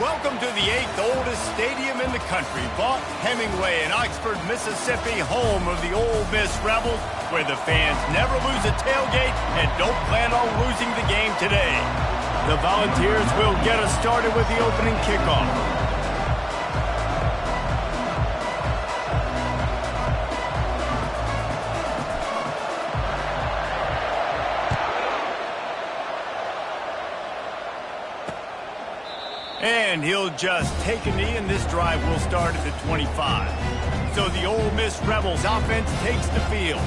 Welcome to the 8th oldest stadium in the country, Vaught Hemingway in Oxford, Mississippi, home of the Ole Miss Rebels, where the fans never lose a tailgate and don't plan on losing the game today. The Volunteers will get us started with the opening kickoff. And he'll just take a knee, and this drive will start at the 25. So the Ole Miss Rebels offense takes the field.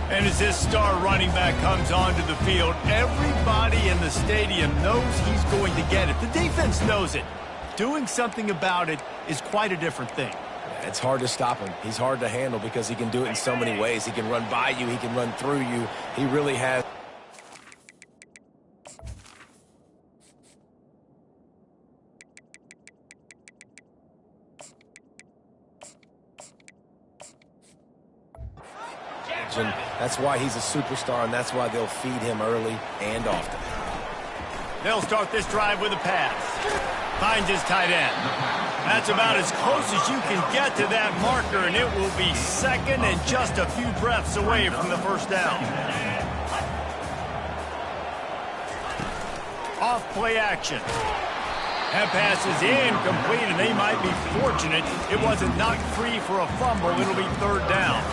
And as this star running back comes onto the field, everybody in the stadium knows he's going to get it. The defense knows it. Doing something about it is quite a different thing. It's hard to stop him. He's hard to handle because he can do it in so many ways. He can run by you. He can run through you. He really has... And that's why he's a superstar, and that's why they'll feed him early and often. They'll start this drive with a pass. Finds his tight end. That's about as close as you can get to that marker, and it will be second and just a few breaths away from the first down. Off play action. That pass is incomplete, and they might be fortunate it wasn't knocked free for a fumble. It'll be third down.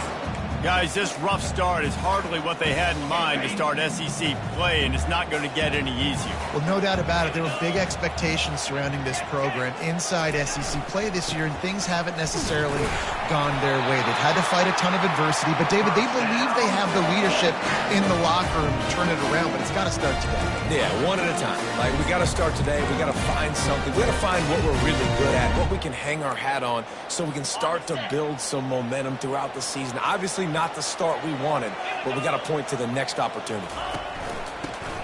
Guys, this rough start is hardly what they had in mind to start SEC play, and it's not going to get any easier. Well, no doubt about it. There were big expectations surrounding this program inside SEC play this year, and things haven't necessarily gone their way. They've had to fight a ton of adversity, but, David, they believe they have the leadership in the locker room to turn it around, but it's got to start today. Yeah, one at a time. Like, we got to start today. We got to find something. We got to find what we're really good at, what we can hang our hat on, so we can start to build some momentum throughout the season. Obviously, not the start we wanted, but we got to point to the next opportunity.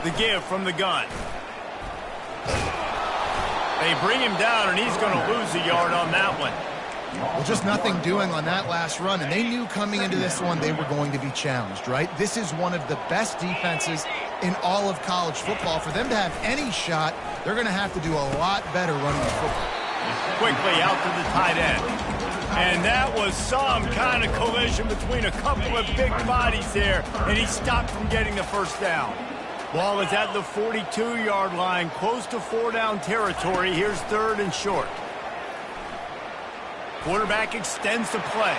The give from the gun. They bring him down, and he's going to lose a yard on that one. Well, just nothing doing on that last run, and they knew coming into this one they were going to be challenged, right? This is one of the best defenses in all of college football. For them to have any shot, they're going to have to do a lot better running the football. Quickly out to the tight end. And that was some kind of collision between a couple of big bodies there, and he stopped from getting the first down. Ball is at the 42-yard line, close to four-down territory. Here's third and short. Quarterback extends the play.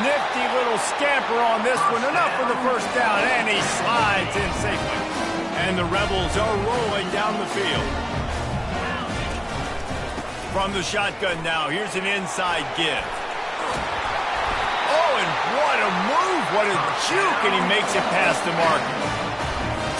Nifty little scamper on this one, enough for the first down, and he slides in safely. And the Rebels are rolling down the field. From the shotgun now, here's an inside give. Oh, and what a move, what a juke, and he makes it past the mark.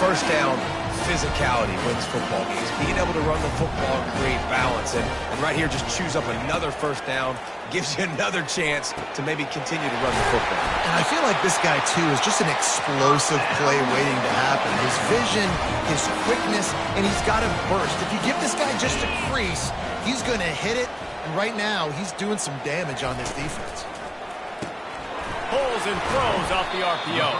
First down, physicality wins football games. Being able to run the football and create balance, and right here just chews up another first down, gives you another chance to maybe continue to run the football. And I feel like this guy, too, is just an explosive play waiting to happen. His vision, his quickness, and he's got a burst. If you give this guy just a crease, he's going to hit it, and right now he's doing some damage on this defense. Pulls and throws off the RPO.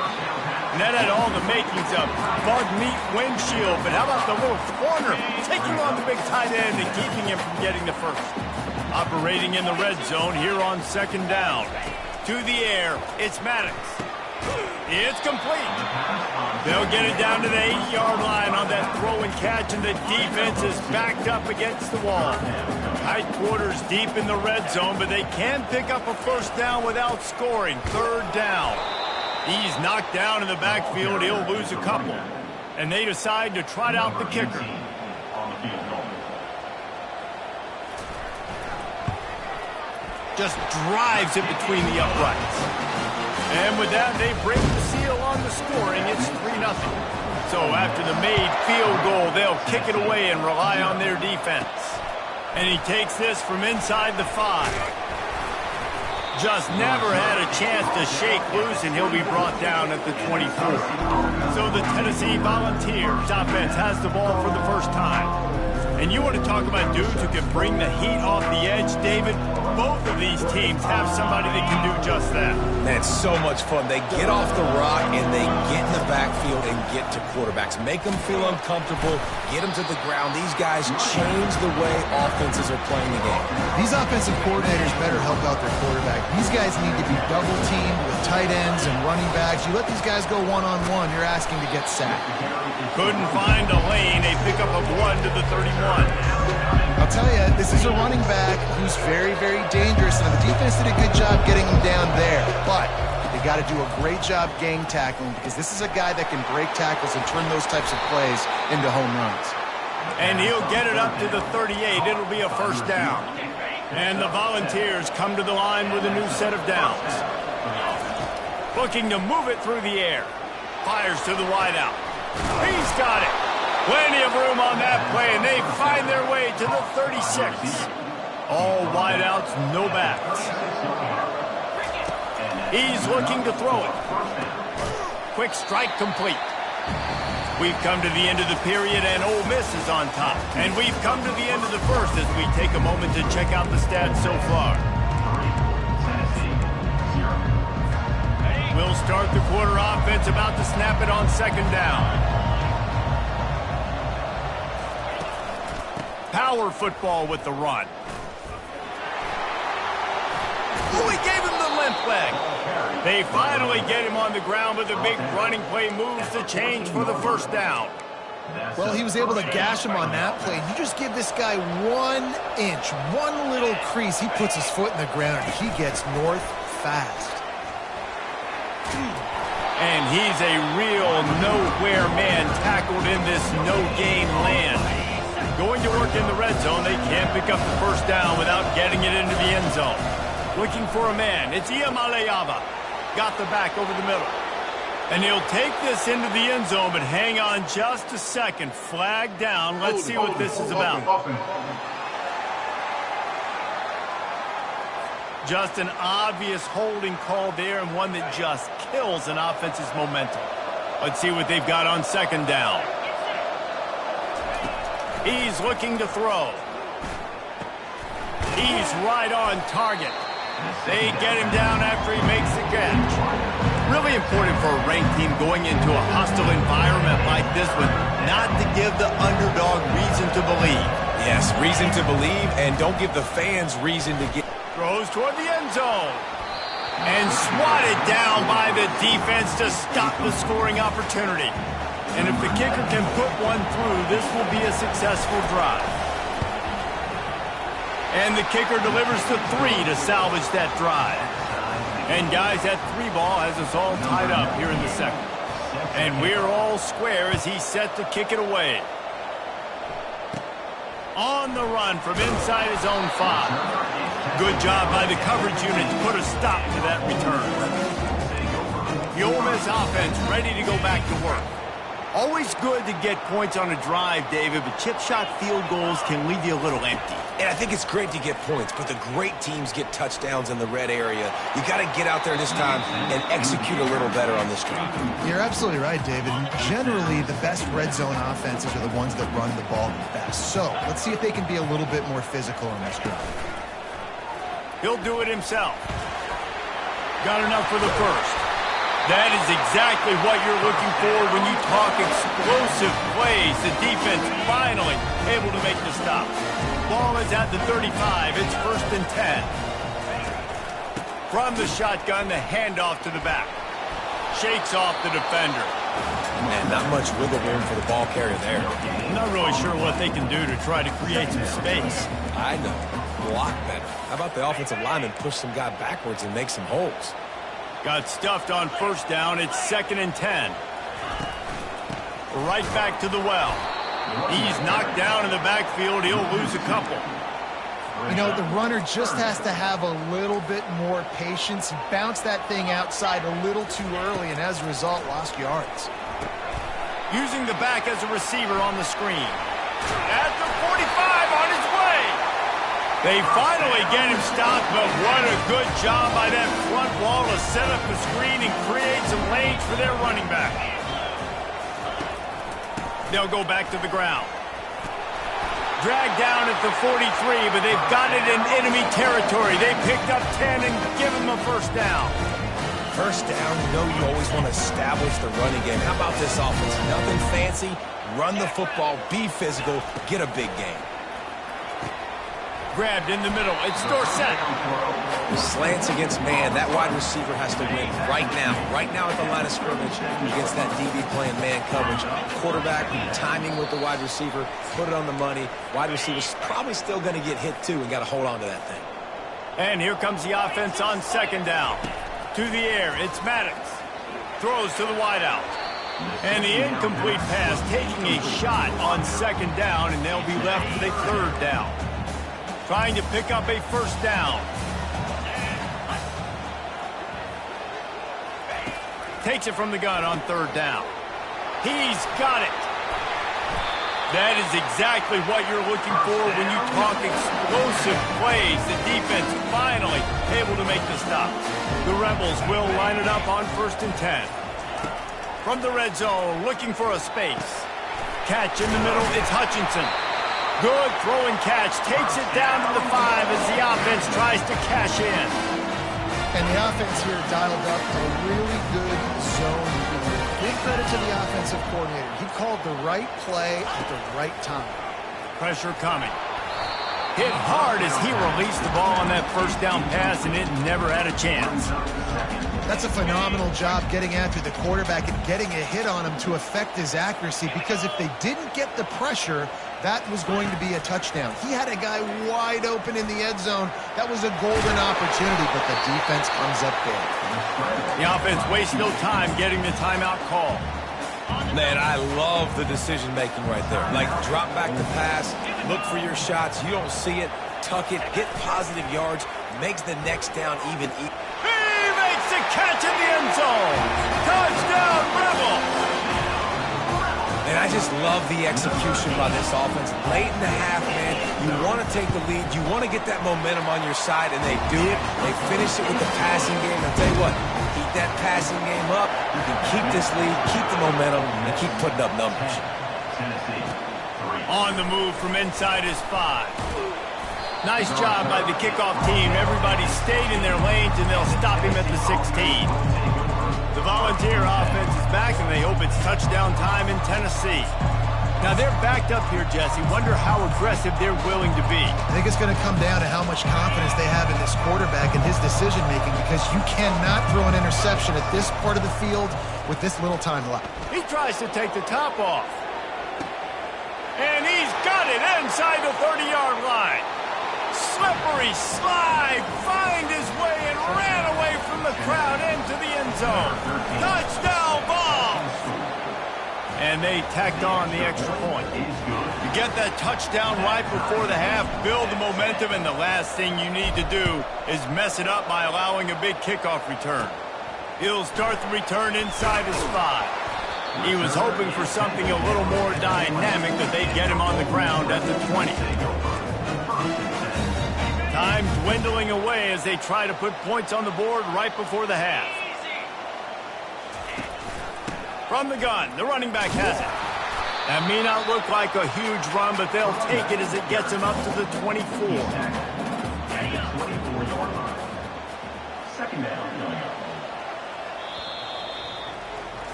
And that had all the makings of bug meat windshield, but how about the little corner taking on the big tight end and keeping him from getting the first? Operating in the red zone here on second down. To the air, it's Maddox. It's complete. They'll get it down to the 8-yard line on that throw and catch, and the defense is backed up against the wall. Tight quarters deep in the red zone, but they can pick up a first down without scoring. Third down. He's knocked down in the backfield. He'll lose a couple. And they decide to trot out the kicker. Just drives it between the uprights. And with that, they break the seal on the scoring. It's 3-0. So after the made field goal, they'll kick it away and rely on their defense. And he takes this from inside the 5. Just never had a chance to shake loose, and he'll be brought down at the 24. So the Tennessee Volunteers offense has the ball for the first time. And you want to talk about dudes who can bring the heat off the edge, David? Both of these teams have somebody that can do just that. Man, it's so much fun. They get off the rock and they get in the backfield and get to quarterbacks. Make them feel uncomfortable, get them to the ground. These guys change the way offenses are playing the game. These offensive coordinators better help out their quarterback. These guys need to be double-teamed with tight ends and running backs. You let these guys go one-on-one, you're asking to get sacked. Couldn't find a lane. A pickup of 1 to the 31. I'll tell you, this is a running back who's very, very dangerous, and the defense did a good job getting him down there. But they got to do a great job gang tackling, because this is a guy that can break tackles and turn those types of plays into home runs. And he'll get it up to the 38. It'll be a first down. And the Volunteers come to the line with a new set of downs. Looking to move it through the air. Fires to the wideout. He's got it. Plenty of room on that play, and they find their way to the 36. All wideouts, no backs. He's looking to throw it. Quick strike complete. We've come to the end of the period, and Ole Miss is on top. And we've come to the end of the first as we take a moment to check out the stats so far. We'll start the quarter offense, about to snap it on second down. Power football with the run. Oh, he gave him the limp leg. They finally get him on the ground with a big running play, moves the change for the first down. Well, he was able to gash him on that play. You just give this guy 1 inch, one little crease, he puts his foot in the ground, and he gets north fast. And he's a real nowhere man, tackled in this no-gain land. Going to work in the red zone, they can't pick up the first down without getting it into the end zone. Looking for a man, it's Iamaleava. Got the back over the middle. And he'll take this into the end zone, but hang on just a second. Flag down. Let's see what this is about. Just an obvious holding call there, and one that just kills an offense's momentum. Let's see what they've got on second down. He's looking to throw. He's right on target. They get him down after he makes the catch. Really important for a ranked team going into a hostile environment like this one, not to give the underdog reason to believe. Yes, reason to believe, and don't give the fans reason to get... Throws toward the end zone. And swatted down by the defense to stop the scoring opportunity. And if the kicker can put one through, this will be a successful drive. And the kicker delivers the 3 to salvage that drive. And guys, that 3 ball has us all tied up here in the second. And we're all square as he's set to kick it away. On the run from inside his own 5. Good job by the coverage unit to put a stop to that return. The Ole Miss offense ready to go back to work. Always good to get points on a drive, David, but chip shot field goals can leave you a little empty. And I think it's great to get points, but the great teams get touchdowns in the red area. You got to get out there this time and execute a little better on this drive. You're absolutely right, David. Generally, the best red zone offenses are the ones that run the ball the best. So let's see if they can be a little bit more physical on this drive. He'll do it himself. Got enough for the first. That is exactly what you're looking for when you talk explosive plays. The defense finally able to make the stop. Ball is at the 35. It's 1st and 10. From the shotgun, the handoff to the back. Shakes off the defender. Man, not much wiggle room for the ball carrier there. I'm not really sure what they can do to try to create some space. I know. Block better. How about the offensive lineman push some guy backwards and make some holes? Got stuffed on first down. It's 2nd and 10. Right back to the well. He's knocked down in the backfield. He'll lose a couple. You know, the runner just has to have a little bit more patience. He bounced that thing outside a little too early, and as a result, lost yards. Using the back as a receiver on the screen. At the 45, on his way. They finally get him stopped, but what a good job by that front wall to set up the screen and create some lanes for their running back. They'll go back to the ground. Dragged down at the 43, but they've got it in enemy territory. They picked up 10 and give them a first down. First down, you know you always want to establish the running game. How about this offense? Nothing fancy. Run the football, be physical, get a big gain. Grabbed in the middle. It's Dorsett. Slants against man. That wide receiver has to win right now. Right now at the line of scrimmage against that DB playing man coverage. Quarterback, timing with the wide receiver, put it on the money. Wide receiver's probably still going to get hit too and got to hold on to that thing. And here comes the offense on second down. To the air, it's Maddox. Throws to the wideout. And the incomplete pass taking a shot on second down, and they'll be left with a third down. Trying to pick up a first down. Takes it from the gun on third down. He's got it. That is exactly what you're looking for when you talk explosive plays. The defense finally able to make the stop. The Rebels will line it up on 1st and 10. From the red zone, looking for a space. Catch in the middle, it's Hutchinson. Good throwing catch, takes it down to the 5 as the offense tries to cash in. And the offense here dialed up a really good zone read. Big credit to the offensive coordinator. He called the right play at the right time. Pressure coming. Hit hard as he released the ball on that first down pass, and it never had a chance. That's a phenomenal job getting after the quarterback and getting a hit on him to affect his accuracy, because if they didn't get the pressure, that was going to be a touchdown. He had a guy wide open in the end zone. That was a golden opportunity, but the defense comes up big. The offense wastes no time getting the timeout call. Man, I love the decision-making right there. Like, drop back the pass, look for your shots. You don't see it, tuck it, get positive yards, makes the next down even easier. He makes a catch in the end zone. Touchdown, Rebels. And I just love the execution by this offense. Late in the half, man, you want to take the lead. You want to get that momentum on your side, and they do it. They finish it with the passing game. I'll tell you what, keep that passing game up. You can keep this lead, keep the momentum, and keep putting up numbers. On the move from inside his 5. Nice job by the kickoff team. Everybody stayed in their lanes, and they'll stop him at the 16. The Volunteer offense is back, and they hope it's touchdown time in Tennessee. Now, they're backed up here, Jesse. Wonder how aggressive they're willing to be. I think it's going to come down to how much confidence they have in this quarterback and his decision-making, because you cannot throw an interception at this part of the field with this little time left. He tries to take the top off. And he's got it inside the 30-yard line. Slippery slide, find his way and ran away from the crowd into the end zone. Touchdown ball! And they tacked on the extra point. You get that touchdown right before the half, build the momentum, and the last thing you need to do is mess it up by allowing a big kickoff return. He'll start the return inside his 5. He was hoping for something a little more dynamic, that they'd get him on the ground at the 20. Time dwindling away as they try to put points on the board right before the half. From the gun, the running back has it. That may not look like a huge run, but they'll take it as it gets him up to the 24.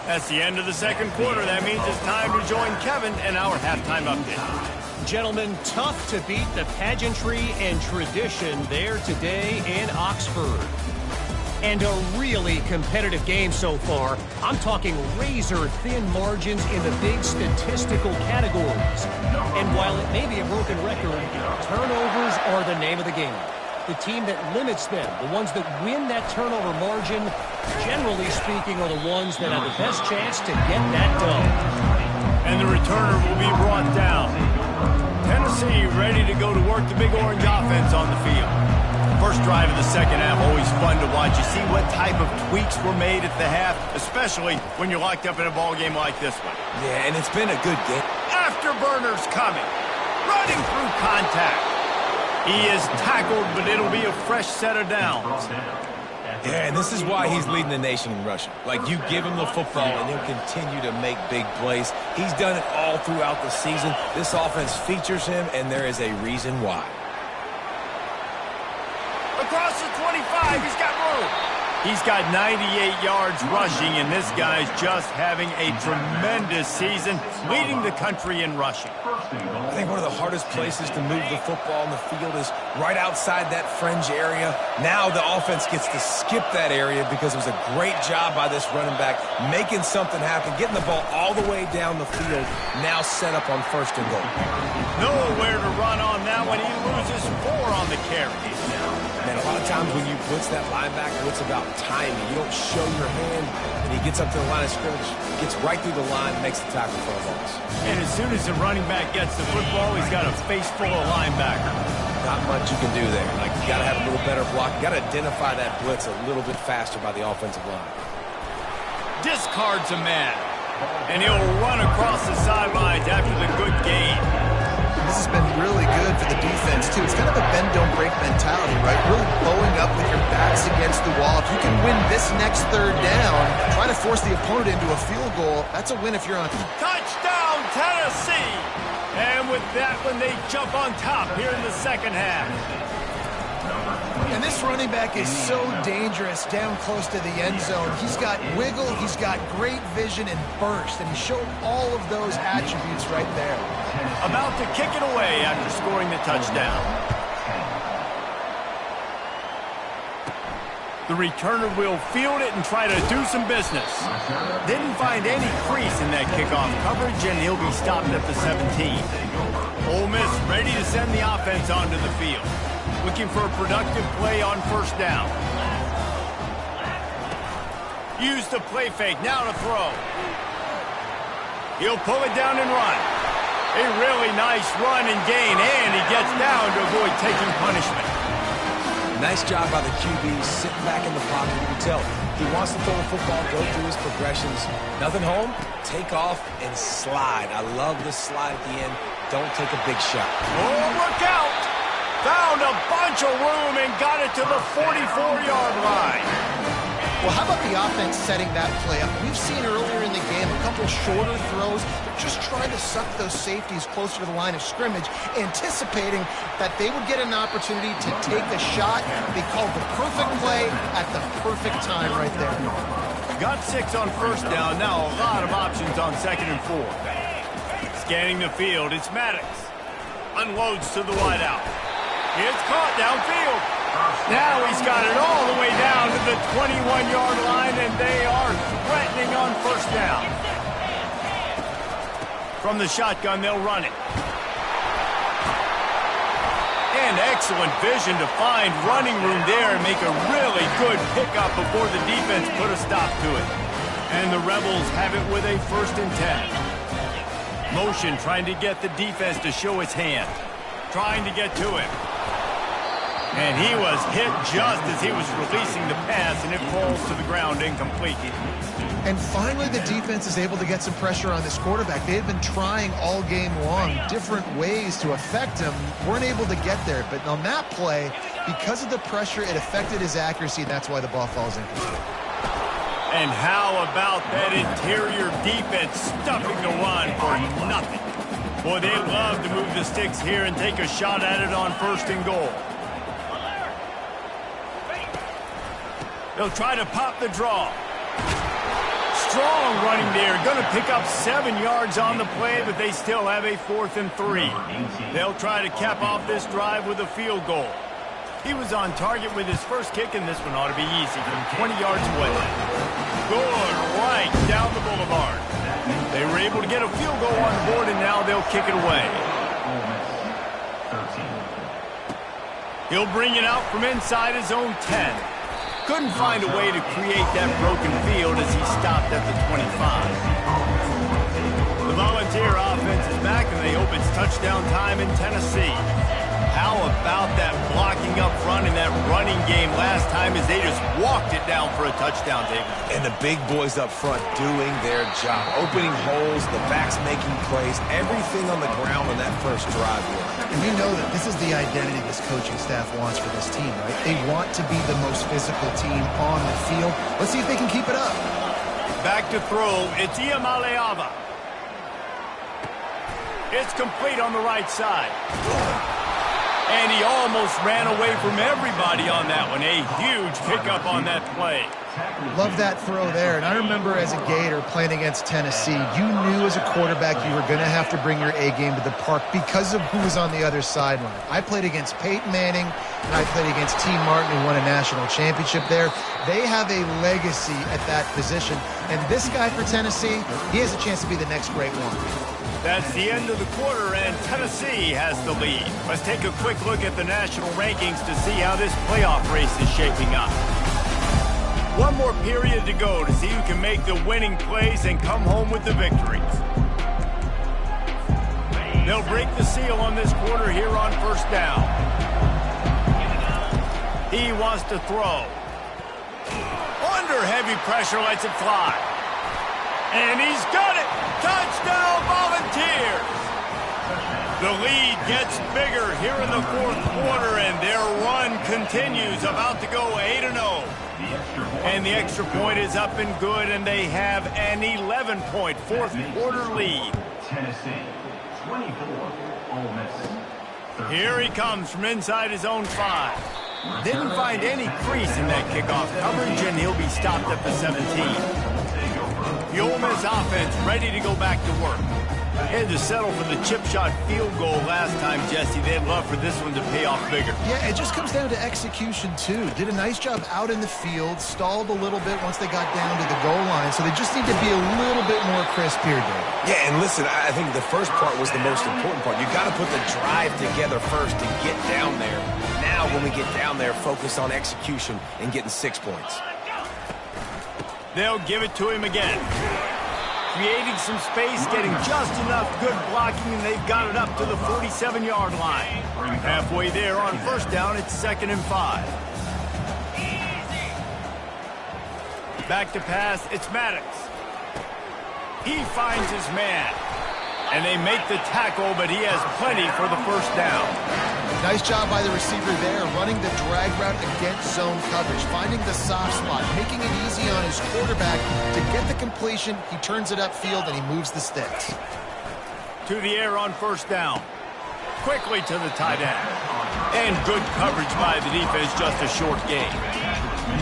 That's the end of the second quarter. That means it's time to join Kevin and our halftime update. Gentlemen, tough to beat the pageantry and tradition there today in Oxford. And a really competitive game so far. I'm talking razor-thin margins in the big statistical categories. And while it may be a broken record, turnovers are the name of the game. The team that limits them, the ones that win that turnover margin, generally speaking, are the ones that have the best chance to get that done. And the returner will be brought down. Tennessee ready to go to work the Big Orange offense on the field. First drive of the second half, always fun to watch. You see what type of tweaks were made at the half, especially when you're locked up in a ball game like this one. Yeah, and it's been a good game. Afterburners coming, running through contact. He is tackled, but it'll be a fresh set of downs. Yeah, and this is why he's leading the nation in rushing. Like, you give him the football, and he'll continue to make big plays. He's done it all throughout the season. This offense features him, and there is a reason why. Across the 25, he's got room. He's got 98 yards rushing, and this guy's just having a tremendous season, leading the country in rushing. I think one of the hardest places to move the football on the field is right outside that fringe area. Now the offense gets to skip that area because it was a great job by this running back, making something happen, getting the ball all the way down the field, now set up on 1st and goal. Nowhere to run on that one. He loses 4 on the carry. Man, a lot of times when you blitz that linebacker, it's about timing. You don't show your hand, and he gets up to the line of scrimmage, gets right through the line, makes the tackle for a loss. And as soon as the running back gets the football, he's got a face full of linebacker. Not much you can do there. Like, you got to have a little better block. You got to identify that blitz a little bit faster by the offensive line. Discards a man, and he'll run across the sidelines after the good gain. This has been really good for the defense, too. It's kind of a bend-don't-break mentality, right? Really bowing up with your backs against the wall. If you can win this next 3rd down, try to force the opponent into a field goal, that's a win if you're on. Touchdown, Tennessee! And with that one, they jump on top here in the 2nd half. And this running back is so dangerous down close to the end zone. He's got wiggle, he's got great vision and burst, and he showed all of those attributes right there. About to kick it away after scoring the touchdown. The returner will field it and try to do some business. Didn't find any crease in that kickoff coverage, and he'll be stopped at the 17. Ole Miss ready to send the offense onto the field. Looking for a productive play on 1st down. Use the play fake, now to throw. He'll pull it down and run. A really nice run and gain, and he gets down to avoid taking punishment. Nice job by the QB, sitting back in the pocket. You can tell he wants to throw the football, go through his progressions. Nothing home, take off and slide. I love the slide at the end. Don't take a big shot. Oh, look out! Found a bunch of room and got it to the 44-yard line. Well, how about the offense setting that play up? We've seen earlier in the game a couple shorter throws, just trying to suck those safeties closer to the line of scrimmage, anticipating that they would get an opportunity to take a shot. They called the perfect play at the perfect time right there. Got 6 on 1st down, now a lot of options on 2nd and 4. Scanning the field, it's Maddox. Unloads to the wideout. It's caught downfield. Now he's got it all the way down to the 21-yard line, and they are threatening on 1st down. From the shotgun, they'll run it. And excellent vision to find running room there and make a really good pickup before the defense put a stop to it. And the Rebels have it with a 1st and 10. Motion trying to get the defense to show its hand. Trying to get to him. And he was hit just as he was releasing the pass, and it falls to the ground incomplete. And finally, the defense is able to get some pressure on this quarterback. They had been trying all game long different ways to affect him, weren't able to get there. But on that play, because of the pressure, it affected his accuracy, and that's why the ball falls incomplete. And how about that interior defense stuffing the run for nothing? Boy, they love to move the sticks here and take a shot at it on 1st and goal. They'll try to pop the draw. Strong running there. Going to pick up 7 yards on the play, but they still have a 4th and 3. They'll try to cap off this drive with a field goal. He was on target with his first kick, and this one ought to be easy from 20 yards away. Good right down the boulevard. They were able to get a field goal on the board, and now they'll kick it away. He'll bring it out from inside his own 10. Couldn't find a way to create that broken field as he stopped at the 25. The Volunteer offense is back, and they hope it's touchdown time in Tennessee. How about that blocking up front and that running game last time as they just walked it down for a touchdown, David? And the big boys up front doing their job. Opening holes, the backs making plays, everything on the ground on that first drive. And we know that this is the identity this coaching staff wants for this team, right? They want to be the most physical team on the field. Let's see if they can keep it up. Back to throw. It's Iamaleava. It's complete on the right side. And he almost ran away from everybody on that one. A huge pickup on that play. Love that throw there. And I remember as a Gator playing against Tennessee, you knew as a quarterback you were going to have to bring your A game to the park because of who was on the other sideline. I played against Peyton Manning, and I played against T. Martin, who won a national championship there. They have a legacy at that position. And this guy for Tennessee, he has a chance to be the next great one. That's the end of the quarter, and Tennessee has the lead. Let's take a quick look at the national rankings to see how this playoff race is shaping up. One more period to go to see who can make the winning plays and come home with the victories. They'll break the seal on this quarter here on first down. He wants to throw. Under heavy pressure, lets it fly. And he's got it! Touchdown, Volunteers! The lead gets bigger here in the fourth quarter, and their run continues, about to go 8-0. And the extra point is up and good, and they have an 11-point fourth quarter lead. Tennessee, 24, Ole Miss. Here he comes from inside his own 5. Didn't find any crease in that kickoff coverage, and he'll be stopped at the 17. The Ole Miss offense ready to go back to work. Had to settle for the chip shot field goal last time, Jesse. They'd love for this one to pay off bigger. Yeah, it just comes down to execution, too. Did a nice job out in the field, stalled a little bit once they got down to the goal line, so they just need to be a little bit more crisp here, Dave. Yeah, and listen, I think the first part was the most important part. You got to put the drive together first to get down there. Now, when we get down there, focus on execution and getting 6 points. They'll give it to him again. Creating some space, getting just enough good blocking, and they've got it up to the 47-yard line. Halfway there on first down, it's 2nd and 5. Back to pass, it's Maddox. He finds his man. And they make the tackle, but he has plenty for the first down. Nice job by the receiver there, running the drag route against zone coverage, finding the soft spot, making it easy on his quarterback to get the completion. He turns it upfield, and he moves the sticks. To the air on first down. Quickly to the tight end. And good coverage by the defense, just a short gain.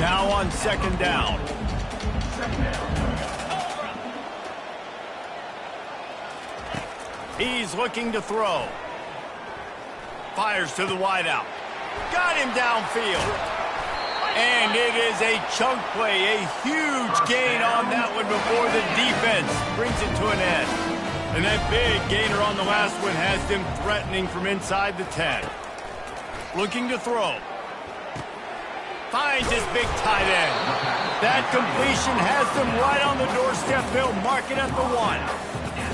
Now on 2nd down. He's looking to throw. Fires to the wideout. Got him downfield. And it is a chunk play, a huge gain on that one before the defense brings it to an end. And that big gainer on the last one has them threatening from inside the 10. Looking to throw. Finds his big tight end. That completion has them right on the doorstep. They'll mark it at the 1.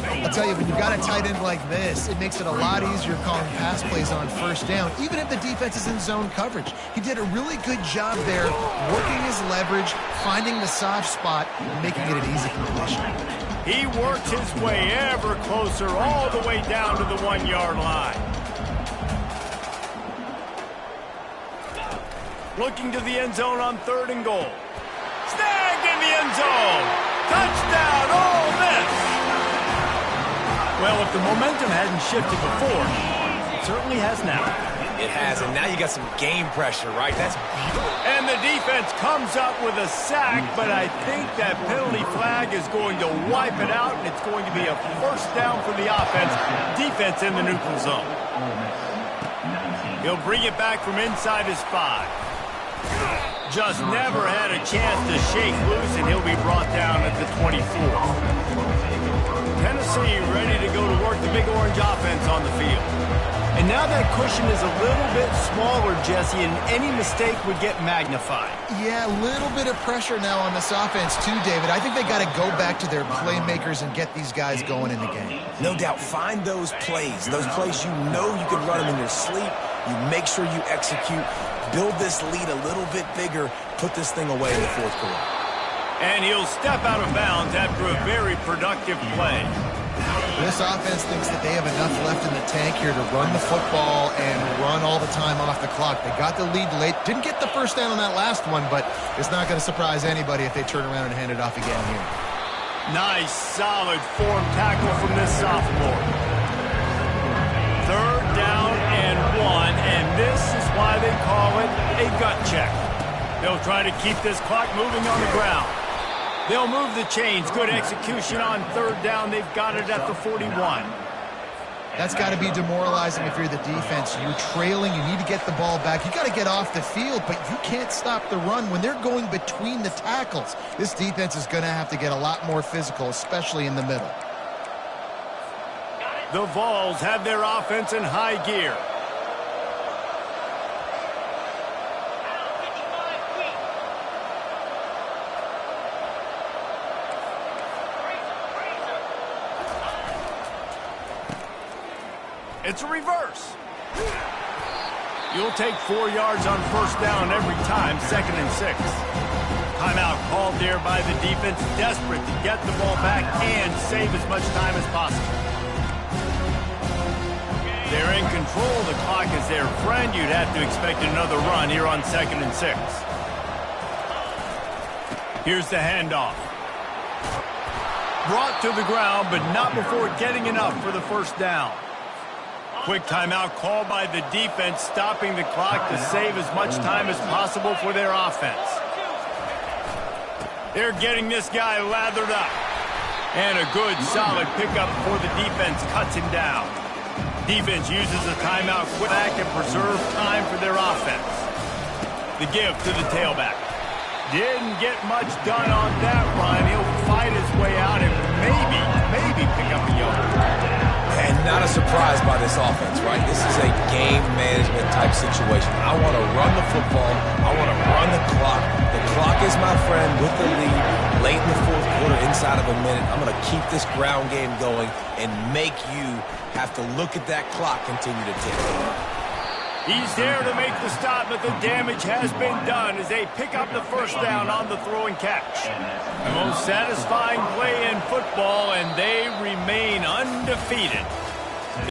I'll tell you, when you've got a tight end like this, it makes it a lot easier calling pass plays on first down, even if the defense is in zone coverage. He did a really good job there, working his leverage, finding the soft spot, and making it an easy completion. He worked his way ever closer, all the way down to the 1-yard line. Looking to the end zone on 3rd and goal. Snagged in the end zone. Touchdown, Ole Miss. Well, if the momentum hadn't shifted before, it certainly has now. It has, and now you got some game pressure, right? That's beautiful. And the defense comes up with a sack, but I think that penalty flag is going to wipe it out, and it's going to be a first down for the offense. Defense in the neutral zone. He'll bring it back from inside his 5. Just never had a chance to shake loose, and he'll be brought down at the 24. Tennessee ready to go to work the big orange offense on the field. And now that cushion is a little bit smaller, Jesse, and any mistake would get magnified. Yeah, a little bit of pressure now on this offense too, David. I think they got to go back to their playmakers and get these guys going in the game. No doubt, find those plays you know you can run them in your sleep. You make sure you execute, build this lead a little bit bigger, put this thing away in the fourth quarter. And he'll step out of bounds after a very productive play. This offense thinks that they have enough left in the tank here to run the football and run all the time off the clock. They got the lead late. Didn't get the first down on that last one, but it's not going to surprise anybody if they turn around and hand it off again here. Nice, solid form tackle from this sophomore. Third down and 1, and this is why they call it a gut check. They'll try to keep this clock moving on the ground. They'll move the chains. Good execution on third down. They've got it at the 41. That's got to be demoralizing if you're the defense. You're trailing. You need to get the ball back. You got to get off the field, but you can't stop the run when they're going between the tackles. This defense is going to have to get a lot more physical, especially in the middle. The Vols have their offense in high gear. It's a reverse. You'll take 4 yards on first down every time, 2nd and 6. Timeout called there by the defense, desperate to get the ball back and save as much time as possible. They're in control. The clock is their friend. You'd have to expect another run here on 2nd and 6. Here's the handoff. Brought to the ground, but not before getting enough for the first down. Quick timeout called by the defense, stopping the clock to save as much time as possible for their offense. They're getting this guy lathered up. And a good, solid pickup before the defense cuts him down. Defense uses a timeout quick back and preserve time for their offense. The give to the tailback. Didn't get much done on that run. He'll fight his way out and maybe pick up a yard. And not a surprise by this offense, right? This is a game management type situation. I want to run the football. I want to run the clock. The clock is my friend with the lead. Late in the fourth quarter, inside of a minute, I'm going to keep this ground game going and make you have to look at that clock continue to tick. He's there to make the stop, but the damage has been done as they pick up the first down on the throw and catch. The most satisfying play in football, and they remain undefeated.